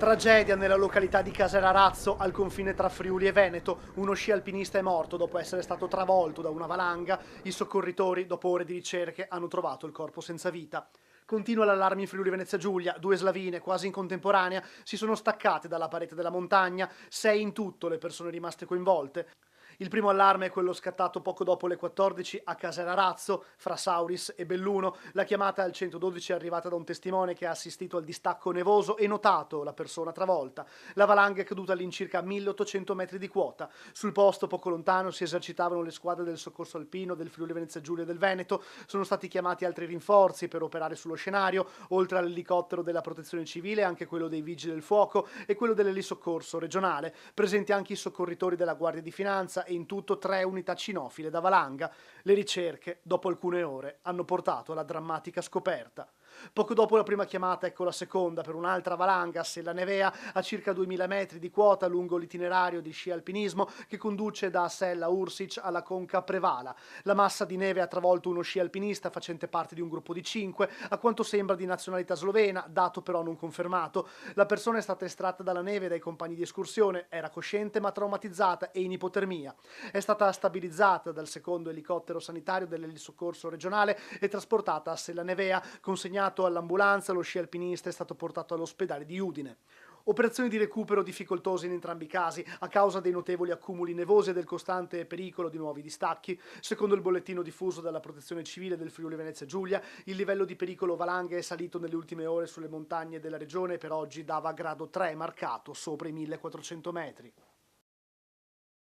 Tragedia nella località di Caserarazzo, al confine tra Friuli e Veneto. Uno sci alpinista è morto dopo essere stato travolto da una valanga. I soccorritori, dopo ore di ricerche, hanno trovato il corpo senza vita. Continua l'allarme in Friuli Venezia Giulia. Due slavine, quasi in contemporanea, si sono staccate dalla parete della montagna. 6 in tutto le persone rimaste coinvolte. Il primo allarme è quello scattato poco dopo le 14 a Caserarazzo, fra Sauris e Belluno. La chiamata al 112 è arrivata da un testimone che ha assistito al distacco nevoso e notato la persona travolta. La valanga è caduta all'incirca 1800 metri di quota. Sul posto, poco lontano, si esercitavano le squadre del soccorso alpino del Friuli Venezia Giulia e del Veneto. Sono stati chiamati altri rinforzi per operare sullo scenario, oltre all'elicottero della protezione civile, anche quello dei vigili del fuoco e quello dell'elisoccorso regionale. Presenti anche i soccorritori della Guardia di Finanza e in tutto 3 unità cinofile da valanga. Le ricerche, dopo alcune ore, hanno portato alla drammatica scoperta. Poco dopo la prima chiamata, ecco la seconda per un'altra valanga a Sella Nevea, a circa 2000 metri di quota lungo l'itinerario di sci alpinismo che conduce da Sella Ursic alla Conca Prevala. La massa di neve ha travolto uno sci alpinista facente parte di un gruppo di 5, a quanto sembra di nazionalità slovena, dato però non confermato. La persona è stata estratta dalla neve dai compagni di escursione, era cosciente ma traumatizzata e in ipotermia. È stata stabilizzata dal secondo elicottero sanitario dell'elisoccorso regionale e trasportata a Sella Nevea. Consegnato all'ambulanza, lo sci alpinista è stato portato all'ospedale di Udine. Operazioni di recupero difficoltose in entrambi i casi a causa dei notevoli accumuli nevosi e del costante pericolo di nuovi distacchi. Secondo il bollettino diffuso dalla Protezione Civile del Friuli Venezia Giulia, il livello di pericolo valanghe è salito nelle ultime ore sulle montagne della regione e per oggi dava grado 3 marcato sopra i 1400 metri.